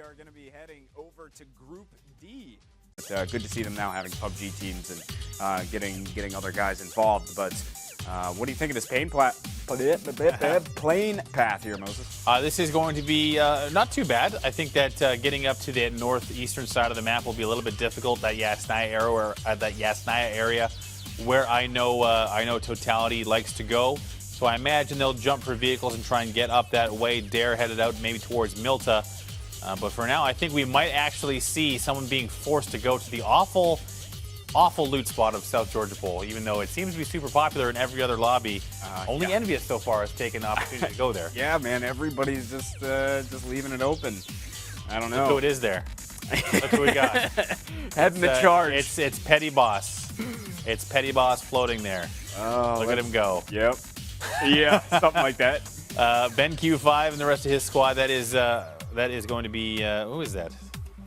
are going to be heading over to Group D. Good to see them now having PUBG teams and getting other guys involved. But what do you think of this playing path here, Moses? This is going to be not too bad. I think that getting up to the northeastern side of the map will be a little bit difficult. That Yasnaya area, where I know Totality likes to go. So I imagine they'll jump for vehicles and try and get up that way. Dare headed out maybe towards Milta. But for now, I think we might actually see someone being forced to go to the awful loot spot of South Georgia Bowl, even though it seems to be super popular in every other lobby. Only Envious so far has taken the opportunity to go there. Yeah, man, everybody's just leaving it open. I don't know. Look who it is there. Look who we got. Heading the charge. It's Petty Boss. It's Petty Boss floating there. Oh, look at him go. Yep. Yeah, something like that. Ben Q5 and the rest of his squad. That is going to be who is that?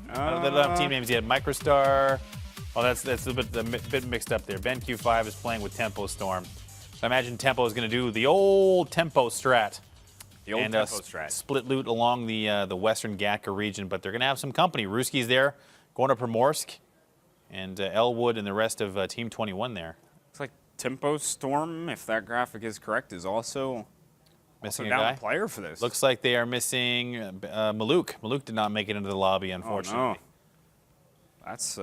They don't have team names yet. Microstar. Oh, that's a bit mixed up there. Ben Q5 is playing with Tempo Storm. So I imagine Tempo is going to do the old Tempo strat. The old Tempo strat. Split loot along the western Gatka region, but they're going to have some company. Ruski's there, going to Primorsk, and Elwood and the rest of Team 21 there. Looks like Tempo Storm, if that graphic is correct, is also missing down a guy. A player for this. Looks like they are missing Maluk. Maluk did not make it into the lobby, unfortunately. Oh, no. It's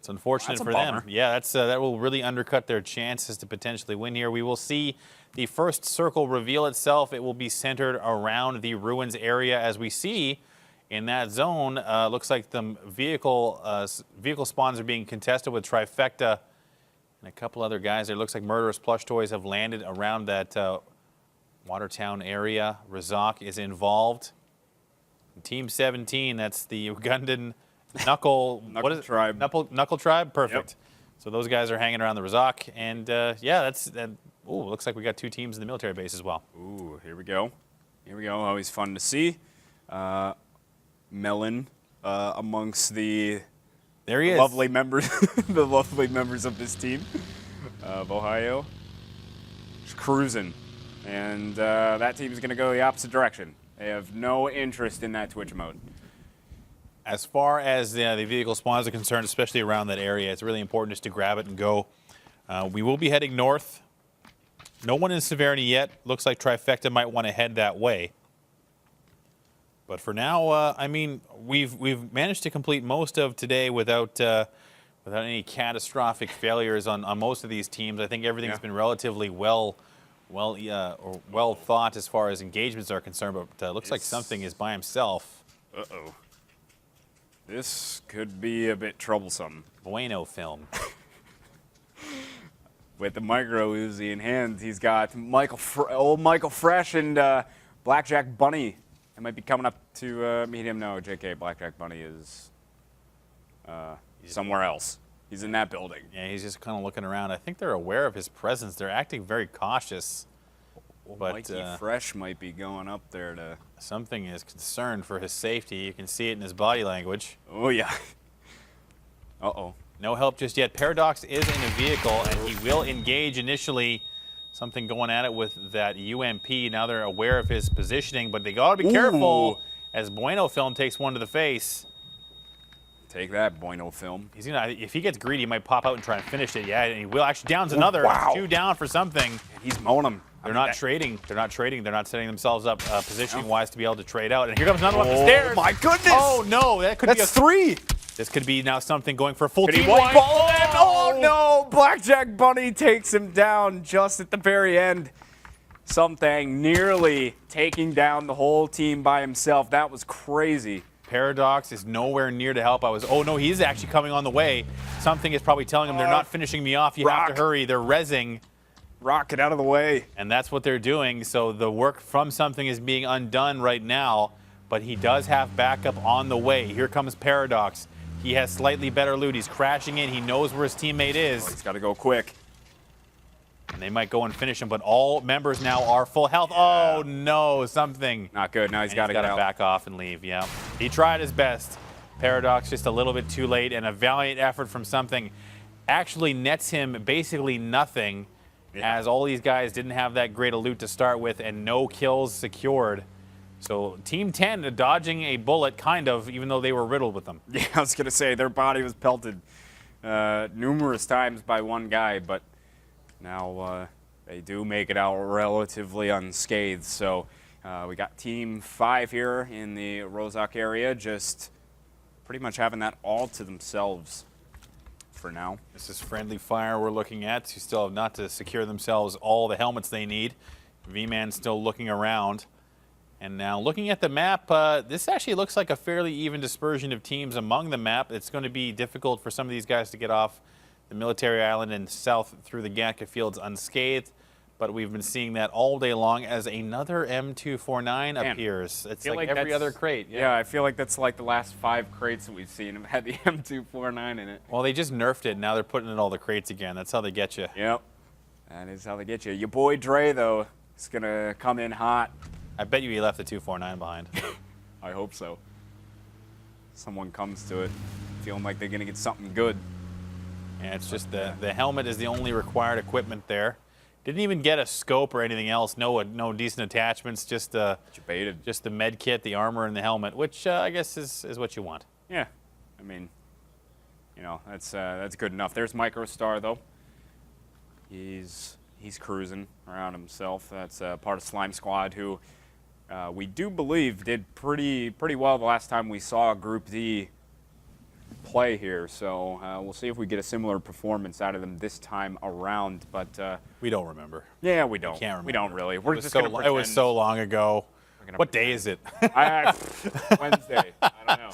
unfortunate for them. Yeah, that will really undercut their chances to potentially win here. We will see the first circle reveal itself. It will be centered around the ruins area, as we see in that zone. Looks like the vehicle spawns are being contested with Trifecta and a couple other guys. There looks like Murderous Plush Toys have landed around that Watertown area. Razak is involved. Team 17, that's the Ugandan Knuckle Tribe. Knuckle Tribe? Perfect. Yep. So those guys are hanging around the Razak. And yeah, looks like we got two teams in the military base as well. Ooh, here we go. Here we go. Always fun to see. Melon amongst the lovely members the lovely members of this team of Ohio. Just cruising. And that team is going to go the opposite direction. They have no interest in that Twitch mode. As far as the vehicle spawns are concerned, especially around that area, it's really important just to grab it and go. We will be heading north. No one in Severity yet. Looks like Trifecta might want to head that way. But for now, I mean, we've managed to complete most of today without any catastrophic failures on most of these teams. I think everything's been relatively well thought as far as engagements are concerned. But looks like something is by himself. Uh-oh. This could be a bit troublesome. Bueno film. With the micro Uzi in hand, he's got old Michael Fresh and Blackjack Bunny. I might be coming up to meet him. No, JK, Blackjack Bunny is somewhere else. He's in that building. Yeah, he's just kind of looking around. I think they're aware of his presence. They're acting very cautious. But Mikey Fresh might be going up there to... Something is concerned for his safety. You can see it in his body language. Oh, yeah. Uh-oh. No help just yet. Paradox is in a vehicle, and he will engage initially. Something going at it with that UMP. Now they're aware of his positioning, but they got to be careful as Bueno Film takes one to the face. Take that, Bueno Film. He's gonna, if he gets greedy, he might pop out and try and finish it. Yeah, and he will. Actually, downs another. Wow. Two down for something. He's mowing him. They're not trading. They're not trading. They're not setting themselves up positioning-wise to be able to trade out. And here comes another one up the stairs. Oh, my goodness. Oh, no. That's three. This could be now something going for a full team wipe. Oh, no. Blackjack Bunny takes him down just at the very end. Something nearly taking down the whole team by himself. That was crazy. Paradox is nowhere near to help. Oh, no, he's actually coming on the way. Something is probably telling him they're not finishing me off. You have to hurry. They're rezzing. Rock, get out of the way. And that's what they're doing. So the work from something is being undone right now, but he does have backup on the way. Here comes Paradox. He has slightly better loot. He's crashing in. He knows where his teammate is. Oh, he's got to go quick. And they might go and finish him, but all members now are full health. Yeah. Oh, no, something. Not good. Now he's got to back off and leave, yeah. He tried his best. Paradox just a little bit too late, and a valiant effort from something actually nets him basically nothing. As all these guys didn't have that great a loot to start with and no kills secured. So Team 10 dodging a bullet, kind of, even though they were riddled with them. Yeah, I was going to say, their body was pelted numerous times by one guy, but now they do make it out relatively unscathed. So we got Team 5 here in the Rozhok area, just pretty much having that all to themselves for now. This is friendly fire we're looking at. You still have not to secure themselves all the helmets they need. V-Man still looking around. And now looking at the map, this actually looks like a fairly even dispersion of teams among the map. It's going to be difficult for some of these guys to get off the military island and south through the Gatka fields unscathed. But we've been seeing that all day long as another M249 appears. It's like every other crate. Yeah, I feel like that's like the last 5 crates that we've seen have had the M249 in it. Well, they just nerfed it. Now they're putting in all the crates again. That's how they get you. Yep, that is how they get you. Your boy Dre, though, is going to come in hot. I bet you he left the 249 behind. I hope so. Someone comes to it feeling like they're going to get something good. And it's just the helmet is the only required equipment there. Didn't even get a scope or anything else. No decent attachments. Just the med kit, the armor, and the helmet, which I guess is what you want. Yeah, I mean, you know, that's good enough. There's Microstar though. He's cruising around himself. That's part of Slime Squad, who we do believe did pretty well the last time we saw Group D play here. So we'll see if we get a similar performance out of them this time around. But we don't remember. Yeah, we don't. We can't remember. We don't really. We're just gonna pretend. It was so long ago. What day is it? Wednesday. I don't know.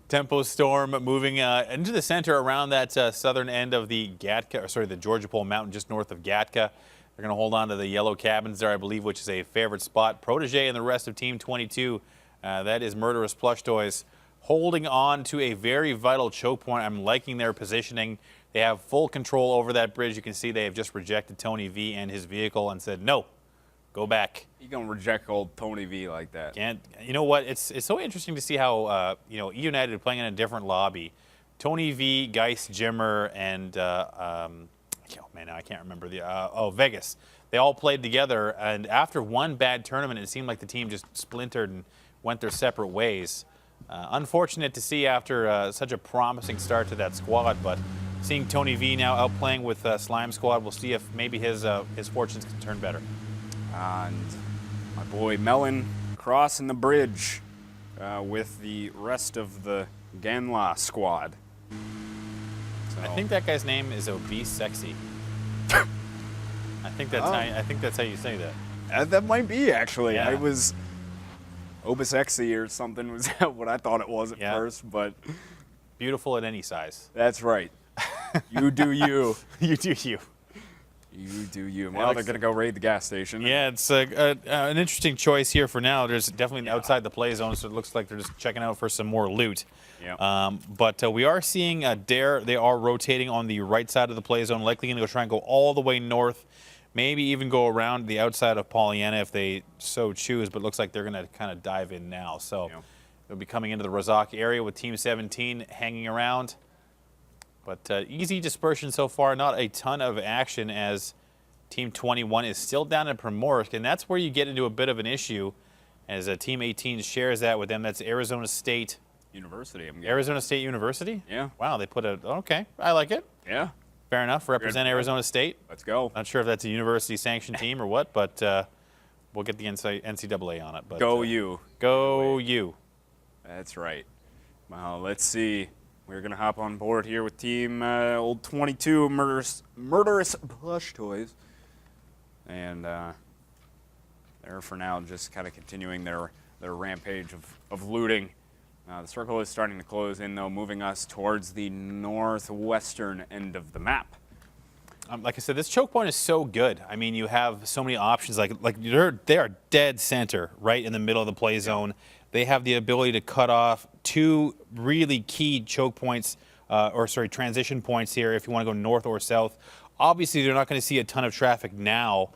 Tempo Storm moving into the center around that southern end of the Gatka, or sorry, the Georgia Pole Mountain just north of Gatka. They're going to hold on to the yellow cabins there, I believe, which is a favorite spot. Protege and the rest of Team 22, that is Murderous Plush Toys, holding on to a very vital choke point. I'm liking their positioning. They have full control over that bridge. You can see they have just rejected Tony V and his vehicle and said, no, go back. You gonna reject old Tony V like that? Can't. You know what? It's so interesting to see how you know, E United playing in a different lobby. Tony V, Geist, Jimmer, and oh man, now I can't remember the Vegas. They all played together, and after one bad tournament, it seemed like the team just splintered and went their separate ways. Unfortunate to see after such a promising start to that squad, but seeing Tony V now out playing with Slime Squad, we'll see if maybe his fortunes can turn better. And my boy Melon crossing the bridge with the rest of the Ganla squad. So. I think that guy's name is Obese Sexy. I think that's how you say that. That might be, actually. Yeah. I was Obesexy or something was what I thought it was at first, but beautiful at any size. That's right. You do you. You do you. You do you. Well, they're going to go raid the gas station. Yeah, it's an interesting choice here for now. There's definitely outside the play zone, so it looks like they're just checking out for some more loot. Yeah. But we are seeing Dare. They are rotating on the right side of the play zone, likely going to try and go all the way north, maybe even go around the outside of Pollyanna if they so choose, but it looks like they're going to kind of dive in now. So they'll be coming into the Rozhok area with Team 17 hanging around. But easy dispersion so far, not a ton of action as Team 21 is still down in Primorsk, and that's where you get into a bit of an issue as Team 18 shares that with them. That's Arizona State University. Arizona State University? Yeah. Wow, they put okay, I like it. Yeah. Fair enough, represent Arizona State. Let's go. Not sure if that's a university-sanctioned team or what, but we'll get the NCAA on it. But, go you. Go you. That's right. Well, let's see. We're going to hop on board here with Team Old 22 Murderous Plush Toys. And they're, for now, just kind of continuing their rampage of looting. The circle is starting to close in, though, moving us towards the northwestern end of the map. Like I said, this choke point is so good. I mean, you have so many options. Like they are dead center, right in the middle of the play zone. They have the ability to cut off 2 really key choke points, transition points here if you want to go north or south. Obviously, they're not going to see a ton of traffic now,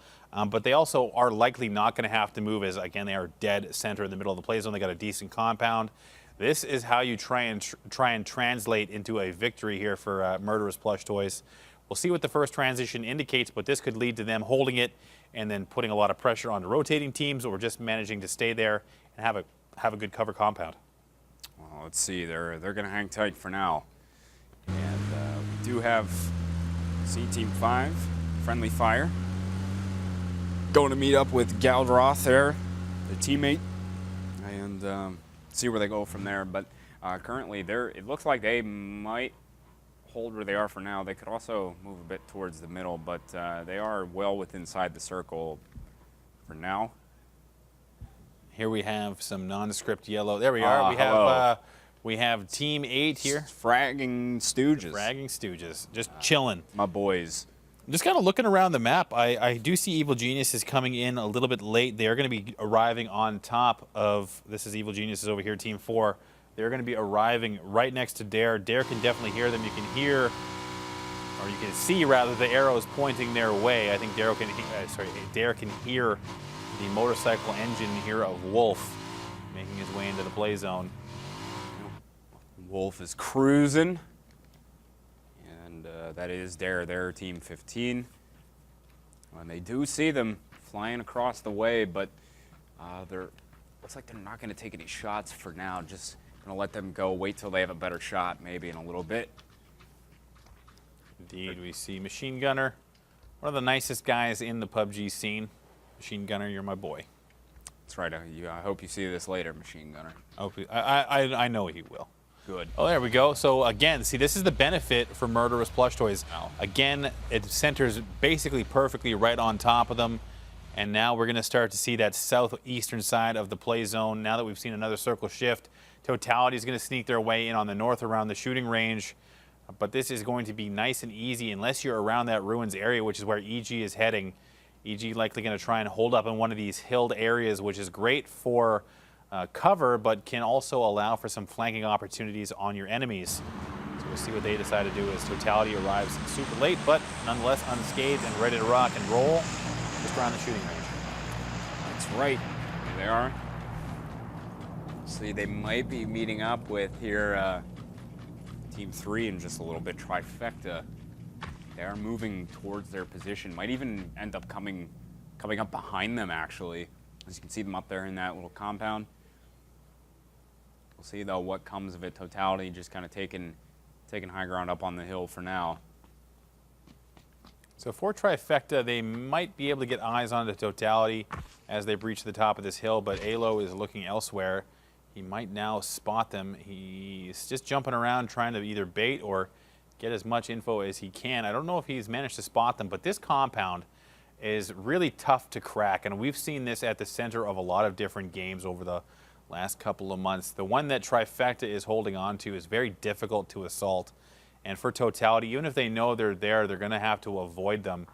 but they also are likely not going to have to move as, again, they are dead center in the middle of the play zone. They got a decent compound. This is how you try and translate into a victory here for Murderous Plush Toys. We'll see what the first transition indicates, but this could lead to them holding it and then putting a lot of pressure on the rotating teams or just managing to stay there and and have a good cover compound. Well, let's see. They're going to hang tight for now. And we do have Team 5, Friendly Fire, going to meet up with Galdroth there, the teammate, and see where they go from there. But currently, it looks like they might hold where they are for now. They could also move a bit towards the middle, but they are well within inside the circle for now. Here we have some nondescript yellow. There we are. We have Team 8 here. Fragging Stooges. Fragging Stooges. Just chilling. My boys. Just kind of looking around the map, I do see Evil Geniuses coming in a little bit late. They are going to be arriving on top of, this is Evil Geniuses over here, Team 4. They're going to be arriving right next to Dare. Dare can definitely hear them. You can hear, or you can see rather, the arrows pointing their way. I think Dare can hear the motorcycle engine here of Wolf making his way into the play zone. Wolf is cruising. And that is their Team 15. And they do see them flying across the way, but looks like they're not going to take any shots for now. Just going to let them go, wait till they have a better shot maybe in a little bit. Indeed, we see Machine Gunner, one of the nicest guys in the PUBG scene. Machine Gunner, you're my boy. That's right. I hope you see this later, Machine Gunner. I know he will. Good. Oh, there we go. So again, see, this is the benefit for Murderous Plush Toys. Again, it centers basically perfectly right on top of them. And now we're going to start to see that southeastern side of the play zone. Now that we've seen another circle shift, Totality is going to sneak their way in on the north around the shooting range. But this is going to be nice and easy unless you're around that ruins area, which is where EG is heading. EG likely going to try and hold up in one of these hilled areas, which is great for cover, but can also allow for some flanking opportunities on your enemies. So we'll see what they decide to do as Totality arrives super late, but nonetheless unscathed and ready to rock and roll just around the shooting range. That's right. Here they are. See, they might be meeting up with here Team 3 in just a little bit. Trifecta. They are moving towards their position. Might even end up coming up behind them, actually. As you can see them up there in that little compound. We'll see, though, what comes of it. Totality just kind of taking high ground up on the hill for now. So for Trifecta, they might be able to get eyes on the Totality as they breach the top of this hill, but Alo is looking elsewhere. He might now spot them. He's just jumping around trying to either bait or get as much info as he can. I don't know if he's managed to spot them, but this compound is really tough to crack, and we've seen this at the center of a lot of different games over the last couple of months. The one that Trifecta is holding on to is very difficult to assault, and for Totality, even if they know they're there, they're going to have to avoid them.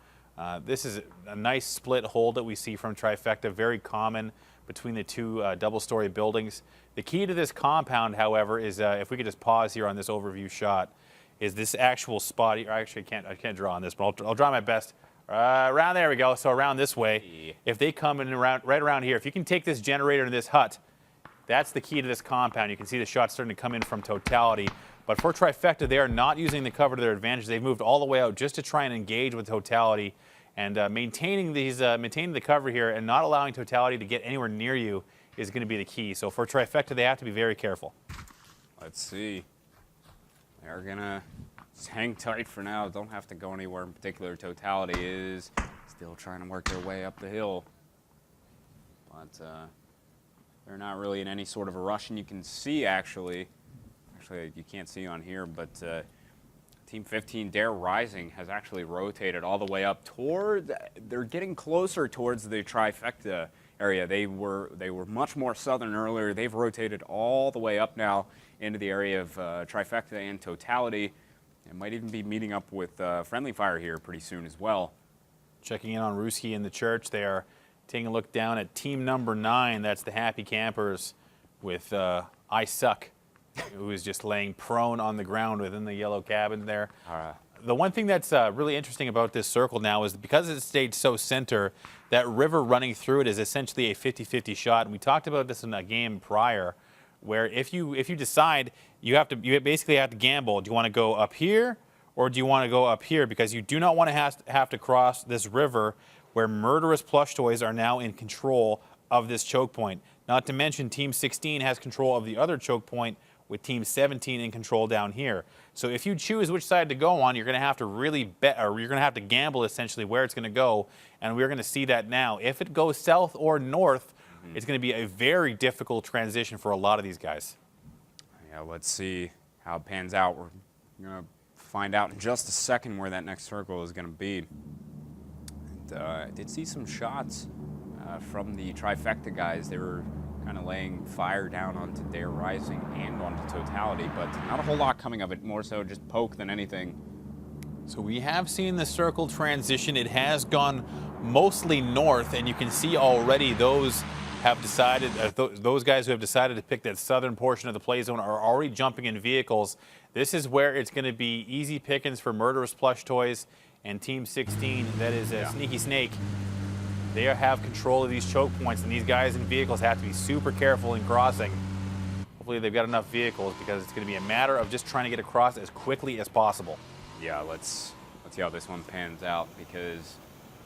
This is a nice split hold that we see from Trifecta, very common between the two double-story buildings. The key to this compound, however, is if we could just pause here on this overview shot, is this actual spot here. Actually, I can't draw on this, but I'll draw my best. Around there we go. So around this way, if they come in right around here, if you can take this generator to this hut, that's the key to this compound. You can see the shots starting to come in from Totality. But for Trifecta, they are not using the cover to their advantage. They've moved all the way out just to try and engage with Totality, and maintaining the cover here and not allowing Totality to get anywhere near you is going to be the key. So for Trifecta, they have to be very careful. Let's see. They're going to hang tight for now. Don't have to go anywhere in particular. Totality is still trying to work their way up the hill. But they're not really in any sort of a rush. And you can see, actually you can't see on here, but Team 15, Dare Rising, has actually rotated all the way up toward, they're getting closer towards the Trifecta area. They were much more southern earlier. They've rotated all the way up now into the area of Trifecta and Totality. And might even be meeting up with Friendly Fire here pretty soon as well. Checking in on Ruski in the church. They are taking a look down at team number 9. That's the Happy Campers with I Suck, who is just laying prone on the ground within the yellow cabin there. The one thing that's really interesting about this circle now is because it stayed so center, that river running through it is essentially a 50-50 shot. And we talked about this in a game prior, where if you decide you basically have to gamble. Do you want to go up here or do you want to go up here? Because you do not want to have to cross this river where Murderous Plush Toys are now in control of this choke point. Not to mention Team 16 has control of the other choke point with Team 17 in control down here. So if you choose which side to go on, you're going to have to really bet, or you're going to have to gamble essentially where it's going to go. And we're going to see that now. If it goes south or north, it's going to be a very difficult transition for a lot of these guys. Yeah, let's see how it pans out. We're going to find out in just a second where that next circle is going to be. And, I did see some shots from the trifecta guys. They were kind of laying fire down onto Dare Rising and onto Totality, but not a whole lot coming of it, more so just poke than anything. So we have seen the circle transition. It has gone mostly north, and you can see already those have decided, those guys who have decided to pick that southern portion of the play zone are already jumping in vehicles. This is where it's going to be easy pickings for Murderous Plush Toys and Team 16, that is Sneaky Snake. They have control of these choke points, and these guys in vehicles have to be super careful in crossing. Hopefully they've got enough vehicles, because it's going to be a matter of just trying to get across as quickly as possible. Yeah, let's see how this one pans out, because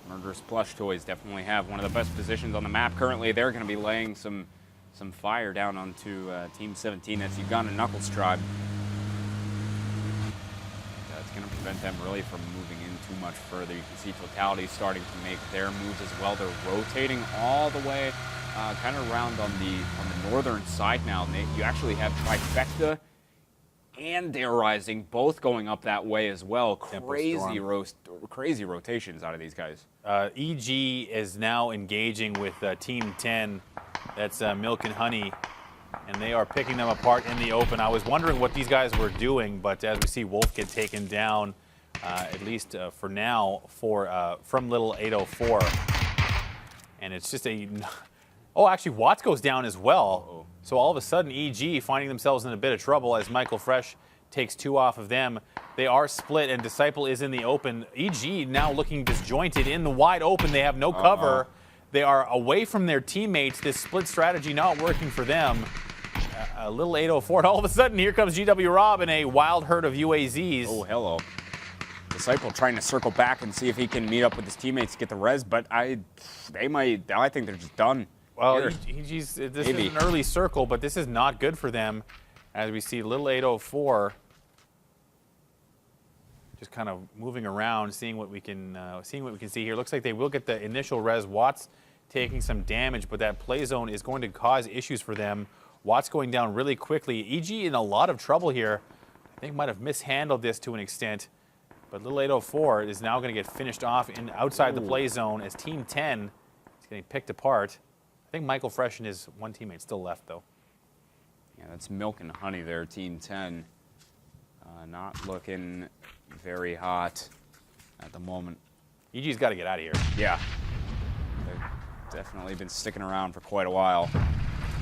Murderous Plush Toys definitely have one of the best positions on the map currently. They're going to be laying some fire down onto Team 17. That's Uganda Knuckles Tribe. That's going to prevent them really from moving in too much further. You can see Totality starting to make their moves as well. They're rotating all the way kind of around on the northern side now. And you actually have Trifecta and Dare Rising both going up that way as well. Crazy rotations out of these guys. EG is now engaging with Team 10. That's Milk and Honey, and they are picking them apart in the open. I was wondering what these guys were doing, but as we see Wolf get taken down, at least for now, from Little 804. And it's just a... Oh, actually, Watts goes down as well. Uh-oh. So all of a sudden, EG finding themselves in a bit of trouble as Michael Fresh takes 2 off of them. They are split, and Disciple is in the open. EG now looking disjointed in the wide open. They have no cover. They are away from their teammates. This split strategy not working for them. A Little 804, and all of a sudden, here comes GW Rob in a wild herd of UAZs. Oh, hello. Disciple trying to circle back and see if he can meet up with his teammates to get the res, but I think they're just done. Well, this is an early circle, but this is not good for them. As we see Little 804 just kind of moving around, seeing what we can see here. Looks like they will get the initial res. Watts taking some damage, but that play zone is going to cause issues for them. Watts going down really quickly. EG in a lot of trouble here. I think might have mishandled this to an extent, but Little 804 is now going to get finished off outside the play zone as Team 10 is getting picked apart. I think Michael Fresh and his one teammate still left, though. Yeah, that's Milk and Honey there, Team 10. Not looking very hot at the moment. EG's got to get out of here. Yeah. They've definitely been sticking around for quite a while.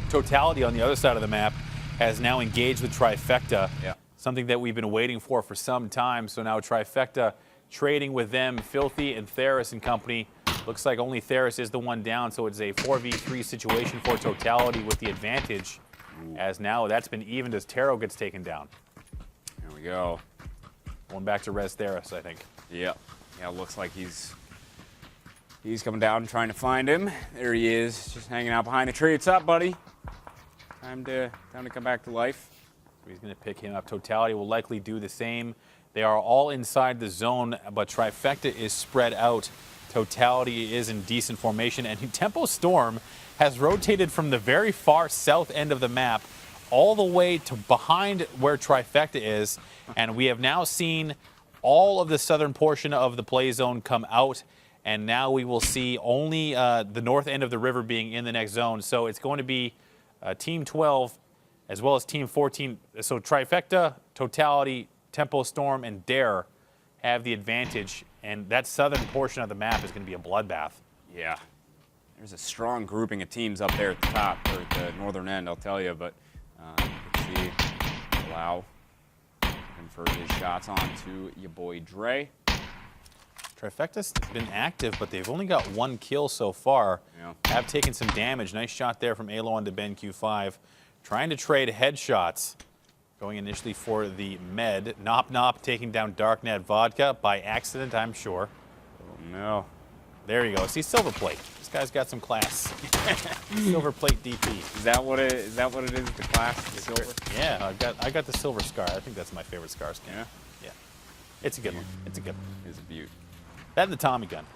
Totality on the other side of the map has now engaged with Trifecta. Yeah. Something that we've been waiting for some time. So now Trifecta trading with them, Filthy and Theris and company. Looks like only Theris is the one down, so it's a 4v3 situation for Totality with the advantage. As now that's been evened as Taro gets taken down. There we go. Going back to res Theris, I think. Yep. Yeah, looks like he's coming down and trying to find him. There he is, just hanging out behind the tree. What's up, buddy? Time to come back to life. So he's going to pick him up. Totality will likely do the same. They are all inside the zone, but Trifecta is spread out. Totality is in decent formation, and Tempo Storm has rotated from the very far south end of the map all the way to behind where Trifecta is, and we have now seen all of the southern portion of the play zone come out, and now we will see only the north end of the river being in the next zone. So it's going to be Team 12 as well as Team 14. So Trifecta, Totality, Tempo Storm, and Dare have the advantage, and that southern portion of the map is going to be a bloodbath. Yeah. There's a strong grouping of teams up there at the top, or at the northern end, I'll tell you, but you can see Lau convert his shots onto your boy Dre. Trifecta's been active, but they've only got 1 kill so far. Yeah. Have taken some damage. Nice shot there from Alo onto Ben Q5. Trying to trade headshots. Going initially for the med. Nop Nop taking down Darknet Vodka by accident, I'm sure. Oh, no. There you go. See, silver plate. This guy's got some class. Silver plate DP. Is that what it is? The class, the silver. Yeah, I got the silver scar. I think that's my favorite scar skin. Yeah. Yeah. It's a good one. It's a good one. It's a beaut. That and the Tommy gun.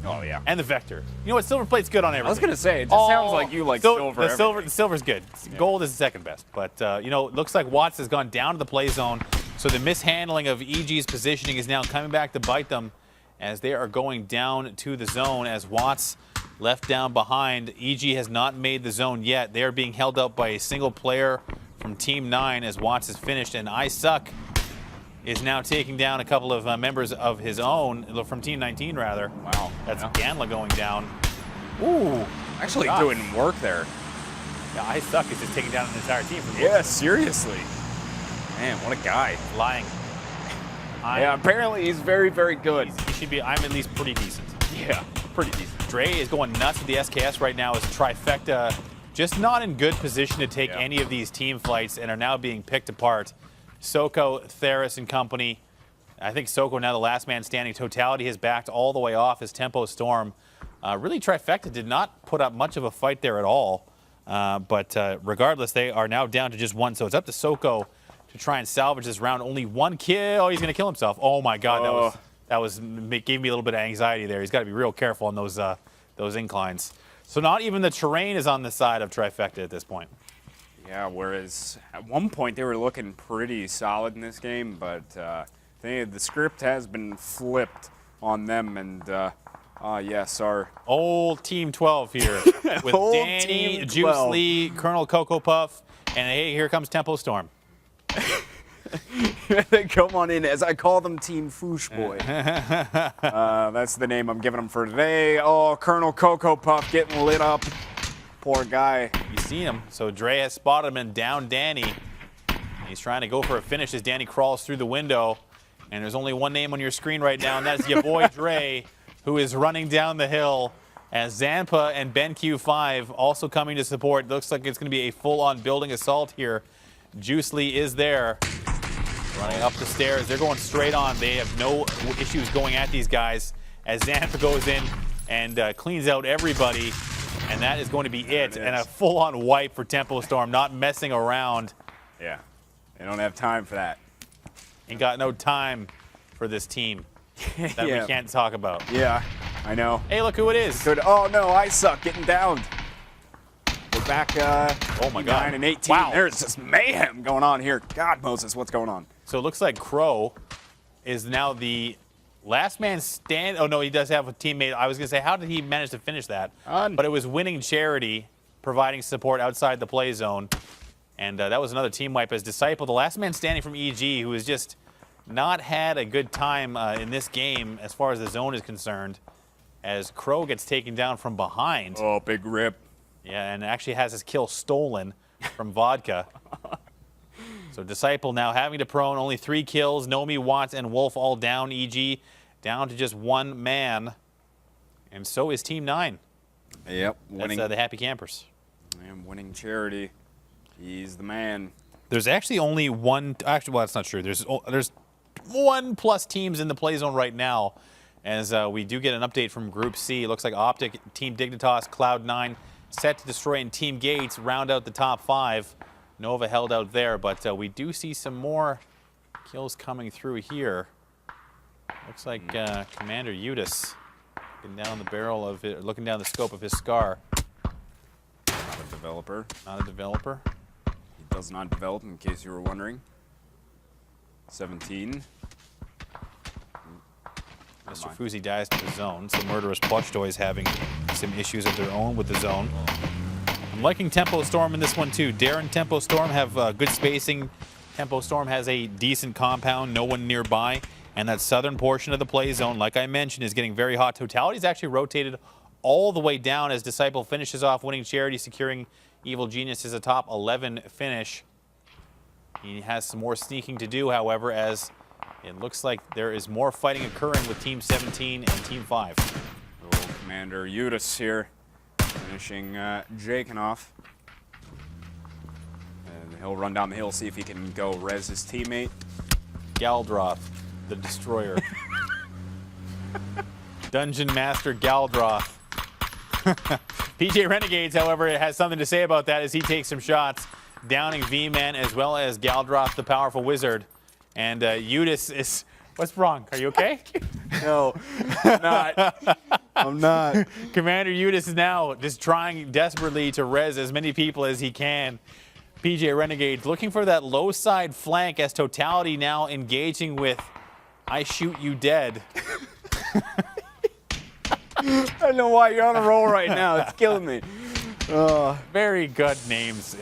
Oh yeah. And the Vector. You know what? Silver plate's good on everything. I was gonna say it just sounds like you like silver. The silver's good. Gold is the second best. But you know, it looks like Watts has gone down to the play zone. So the mishandling of EG's positioning is now coming back to bite them as they are going down to the zone as Watts left down behind. EG has not made the zone yet. They are being held up by a single player from Team 9 as Watts is finished. And I Suck is now taking down a couple of members of his own, from Team 19 rather. Wow. That's Ganla going down. Ooh. Actually doing work there. Yeah, I Suck is just taking down an entire team. Yeah, seriously. Man, what a guy. Lying. Yeah, apparently he's very, very good. He should be, I'm at least pretty decent. Yeah, pretty decent. Dre is going nuts with the SKS right now as Trifecta just not in good position to take any of these team fights and are now being picked apart. Soko, Theris, and company. I think Soko now the last man standing. Totality has backed all the way off his Tempo Storm. Really, Trifecta did not put up much of a fight there at all. But regardless, they are now down to just one. So it's up to Soko to try and salvage this round. Only one kill. Oh, he's going to kill himself. Oh, my God. That gave me a little bit of anxiety there. He's got to be real careful on those inclines. So not even the terrain is on the side of Trifecta at this point. Yeah, whereas at one point they were looking pretty solid in this game, but the script has been flipped on them. And yes, our old Team 12 here with Danny, Juice Lee, Colonel Cocoa Puff, and hey, here comes Tempo Storm. Come on in, as I call them, Team Foosh Boy. That's the name I'm giving them for today. Oh, Colonel Cocoa Puff getting lit up. Poor guy. You see him. So Dre has spotted him and down Danny. He's trying to go for a finish as Danny crawls through the window. And there's only one name on your screen right now, and that's your boy Dre, who is running down the hill. As Zampa and BenQ5 also coming to support. Looks like it's going to be a full-on building assault here. Juice Lee is there. Running up the stairs. They're going straight on. They have no issues going at these guys as Zampa goes in and cleans out everybody. And that is going to be it. And a full-on wipe for Tempo Storm, not messing around. Yeah, they don't have time for that. Ain't got no time for this team that we can't talk about. Yeah, I know. Hey, look who it is. Good. Oh, no, I Suck getting down. We're back oh my God. 9 and 18. Wow. There's just mayhem going on here. God, Moses, what's going on? So it looks like Crow is now the last man stand. Oh, no, he does have a teammate. I was going to say, how did he manage to finish that? But it was Winning Charity providing support outside the play zone. And that was another team wipe as Disciple, the last man standing from EG, who has just not had a good time in this game as far as the zone is concerned, as Crow gets taken down from behind. Oh, big rip. Yeah, and actually has his kill stolen from Vodka. So Disciple now having to prone, only 3 kills. Nomi, Watts, and Wolf all down. EG down to just one man. And so is Team 9. Yep. Winning. That's the Happy Campers. And Winning Charity. He's the man. There's actually only one. Actually, well, that's not true. There's 1+ teams in the play zone right now. As we do get an update from Group C. It looks like Optic, Team Dignitas, Cloud9, Set to Destroy, and Team Gates round out the top 5. Nova held out there, but we do see some more kills coming through here. Looks like Commander Udis looking down the barrel of it, looking down the scope of his scar. Not a developer. Not a developer. He does not develop, in case you were wondering. 17. Mr. Fuzi dies to the zone, so Murderous Plush Toys having some issues of their own with the zone. I'm liking Tempo Storm in this one too. Darren, Tempo Storm have good spacing. Tempo Storm has a decent compound, no one nearby. And that southern portion of the play zone, like I mentioned, is getting very hot. Totality's actually rotated all the way down as Disciple finishes off Winning Charity, securing Evil Genius as a top 11 finish. He has some more sneaking to do, however, as it looks like there is more fighting occurring with Team 17 and Team 5. Oh, Commander Udis here, finishing Jaken off. And he'll run down the hill, see if he can go res his teammate. Galdroth, the Destroyer. Dungeon Master Galdroth PJ Renegades, however, has something to say about that as he takes some shots, downing V-Man as well as Galdroth, the powerful wizard. And Udis is... What's wrong? Are you okay? No, I'm not. I'm not. Commander Udis is now just trying desperately to res as many people as he can. PJ Renegades looking for that low side flank as Totality now engaging with I Shoot You Dead. I don't know why you're on a roll right now. It's killing me. Very good names.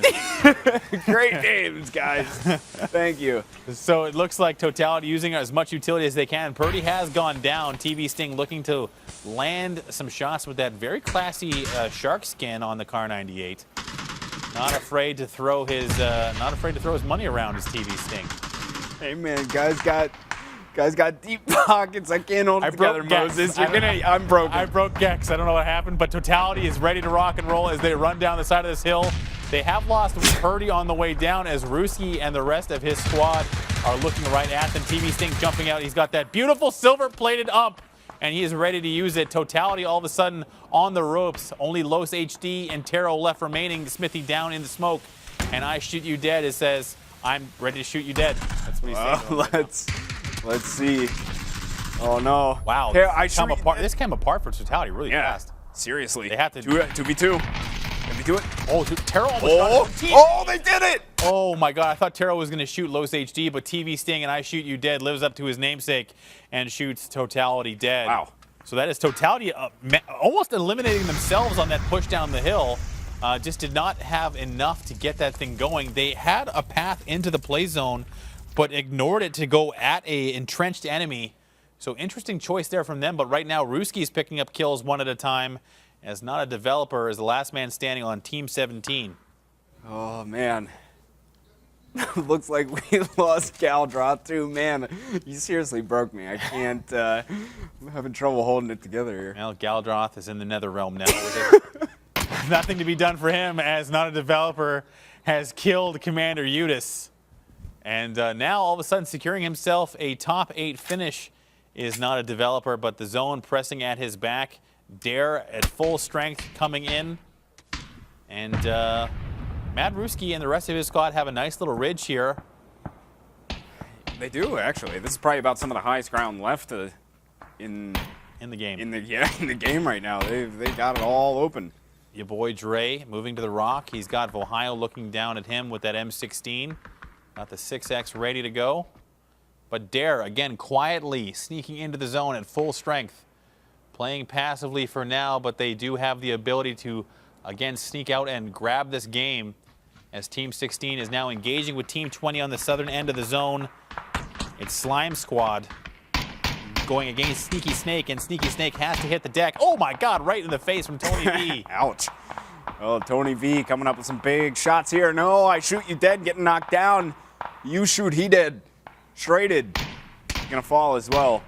Great names, guys. Thank you. So it looks like Totality using as much utility as they can. Purdy has gone down. TV Sting looking to land some shots with that very classy shark skin on the Car 98. Not afraid to throw his money around as TV Sting. Hey man, guys got deep pockets. I can't hold it together, Moses. I'm broken. I broke Gex. I don't know what happened, but Totality is ready to rock and roll as they run down the side of this hill. They have lost Purdy on the way down as Ruski and the rest of his squad are looking right at them. TV Sting jumping out. He's got that beautiful silver-plated ump, and he is ready to use it. Totality all of a sudden on the ropes. Only Los HD and Taro left remaining. Smithy down in the smoke. And I Shoot You Dead. It says, I'm ready to shoot you dead. That's what he's saying. Let's see. Oh no! Wow, Here, this came apart for Totality really fast. Seriously. They have to 2v2. Can we do it? Oh, Taro almost got it. Oh, they did it! Oh my God! I thought Taro was going to shoot Los HD, but TV Sting and I Shoot You Dead lives up to his namesake and shoots Totality dead. Wow. So that is Totality almost eliminating themselves on that push down the hill. Just did not have enough to get that thing going. They had a path into the play zone, but ignored it to go at a entrenched enemy. So interesting choice there from them. But right now, Ruski's picking up kills one at a time, as Not a Developer is the last man standing on Team 17. Oh man. Looks like we lost Galdroth too. Man, you seriously broke me. I can't. I'm having trouble holding it together here. Well, Galdroth is in the Nether Realm now. With nothing to be done for him, as Not a Developer has killed Commander Udis. And now, all of a sudden, securing himself a top 8 finish is Not a Developer, but the zone pressing at his back. Dare at full strength coming in. And Mad Ruski and the rest of his squad have a nice little ridge here. They do, actually. This is probably about some of the highest ground left in the game. In the game right now. They got it all open. Your boy Dre moving to the rock. He's got Ohio looking down at him with that M16. Got the 6X ready to go. But Dare, again, quietly sneaking into the zone at full strength. Playing passively for now, but they do have the ability to, again, sneak out and grab this game as Team 16 is now engaging with Team 20 on the southern end of the zone. It's Slime Squad going against Sneaky Snake, and Sneaky Snake has to hit the deck. Oh, my God, right in the face from Tony V. Ouch. Oh, Tony V coming up with some big shots here. No, I Shoot You Dead, getting knocked down. You shoot, he dead. Shredded. Gonna fall as well.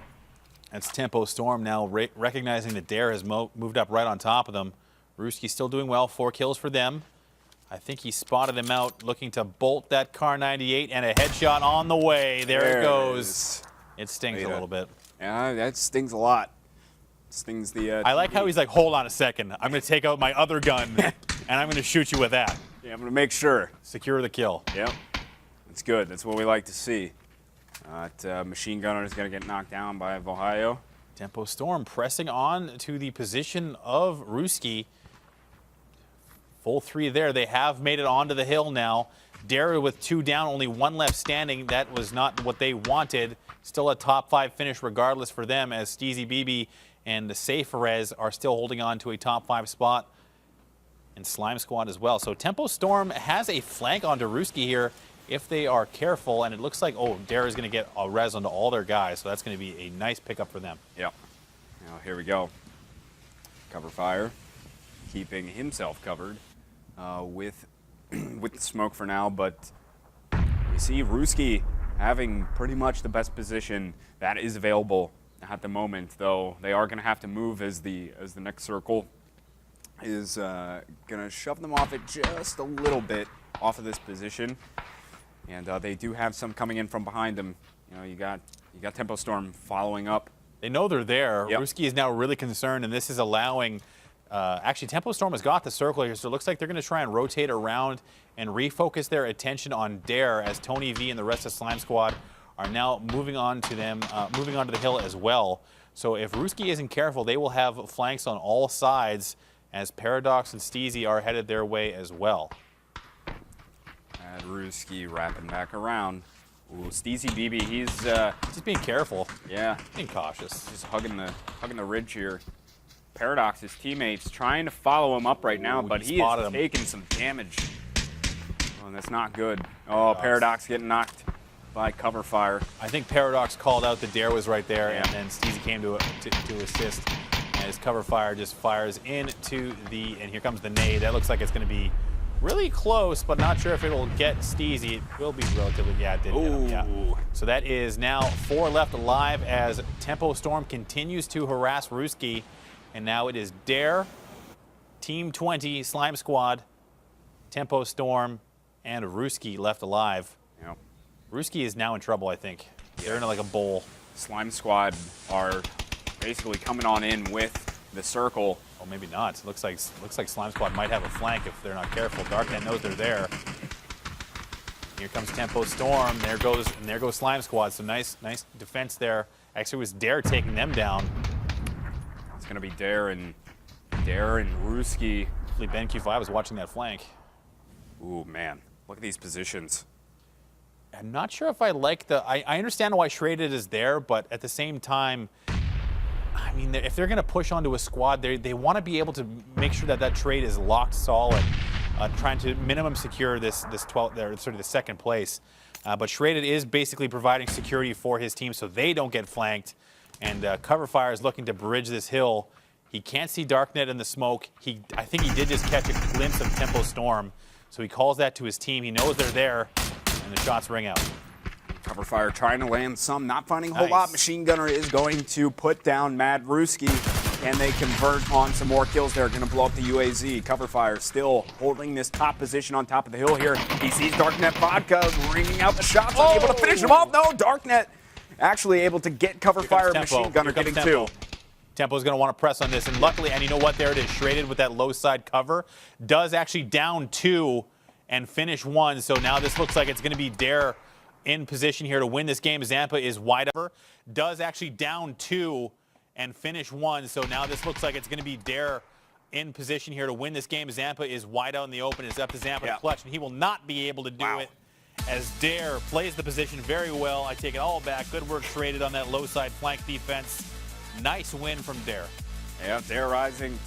That's Tempo Storm now recognizing that Dare has moved up right on top of them. Ruski still doing well. 4 kills for them. I think he spotted him out, looking to bolt that Car 98, and a headshot on the way. There it goes. It stings a little bit. Yeah, that stings a lot. Stings the. I like how he's like, hold on a second. I'm going to take out my other gun, and I'm going to shoot you with that. Yeah, I'm going to make sure. Secure the kill. Yep. That's good. That's what we like to see. Machine Gunner is going to get knocked down by Ohio. Tempo Storm pressing on to the position of Ruski. Full 3 there. They have made it onto the hill now. Dare with 2 down, only 1 left standing. That was not what they wanted. Still a top 5 finish regardless for them, as Steezy BB and the Safe Rez are still holding on to a top 5 spot. And Slime Squad as well. So Tempo Storm has a flank onto Ruski here if they are careful, and it looks like, oh, Dare is going to get a res onto all their guys, so that's going to be a nice pickup for them. Yep. Now here we go. Cover fire, keeping himself covered with the smoke for now, but we see Ruski having pretty much the best position that is available at the moment, though they are going to have to move as the next circle is going to shove them off it just a little bit off of this position. And they do have some coming in from behind them. You know, you got Tempo Storm following up. They know they're there. Yep. Ruski is now really concerned, and this is allowing Actually, Tempo Storm has got the circle here, so it looks like they're going to try and rotate around and refocus their attention on Dare, as Tony V and the rest of Slime Squad are now moving on to them, moving onto the hill as well. So if Ruski isn't careful, they will have flanks on all sides, as Paradox and Steezy are headed their way as well. And Ruski wrapping back around. Ooh, Steezy BB, he's just being careful. Yeah, being cautious. Just hugging the ridge here. Paradox, his teammates, trying to follow him up right now, but he is taking some damage. Oh, that's not good. Oh, Paradox getting knocked by cover fire. I think Paradox called out that Dare was right there, and then Steezy came to assist. And his cover fire just fires into the, and here comes the nade. That looks like it's going to be really close, but not sure if it'll get Steezy. It will be relatively, yeah, it did. Yeah. So that is now 4 left alive as Tempo Storm continues to harass Ruski. And now it is Dare, Team 20, Slime Squad, Tempo Storm, and Ruski left alive. Yep. Ruski is now in trouble, I think. They're in like a bowl. Slime Squad are basically coming on in with the circle. Oh, maybe not. Looks like Slime Squad might have a flank if they're not careful. Darknet knows they're there. Here comes Tempo Storm. There goes Slime Squad. So nice defense there. Actually, it was Dare taking them down. It's going to be Dare and Ruski. Hopefully Ben Q5 was watching that flank. Ooh, man. Look at these positions. I'm not sure if I like the... I understand why Shraded is there, but at the same time, I mean, if they're going to push onto a squad, they want to be able to make sure that trade is locked solid, trying to minimum secure the second place. But Shraded is basically providing security for his team so they don't get flanked. And Cover Fire is looking to bridge this hill. He can't see Darknet in the smoke. I think he did just catch a glimpse of Tempo Storm. So he calls that to his team. He knows they're there, and the shots ring out. Cover Fire trying to land some, not finding a whole lot. Machine Gunner is going to put down Mad Ruski, and they convert on some more kills. They're going to blow up the UAZ. Cover Fire still holding this top position on top of the hill here. He sees Darknet Vodka ringing out the shots, unable to finish him off. No, Darknet actually able to get Cover Fire. Machine Gunner getting two. Tempo's going to want to press on this, and luckily, and you know what, there it is, Shraded with that low side cover, does actually down 2 and finish 1, so now this looks like it's going to be Dare in position here to win this game. Zampa is wide over, does actually down 2 and finish 1, so now this looks like it's going to be Dare in position here to win this game. Zampa is wide out in the open, it's up to Zampa to clutch, and he will not be able to do it, as Dare plays the position very well. I take it all back. Good work Shraded on that low side flank defense. Nice win from Dare. Yeah, Dare rising.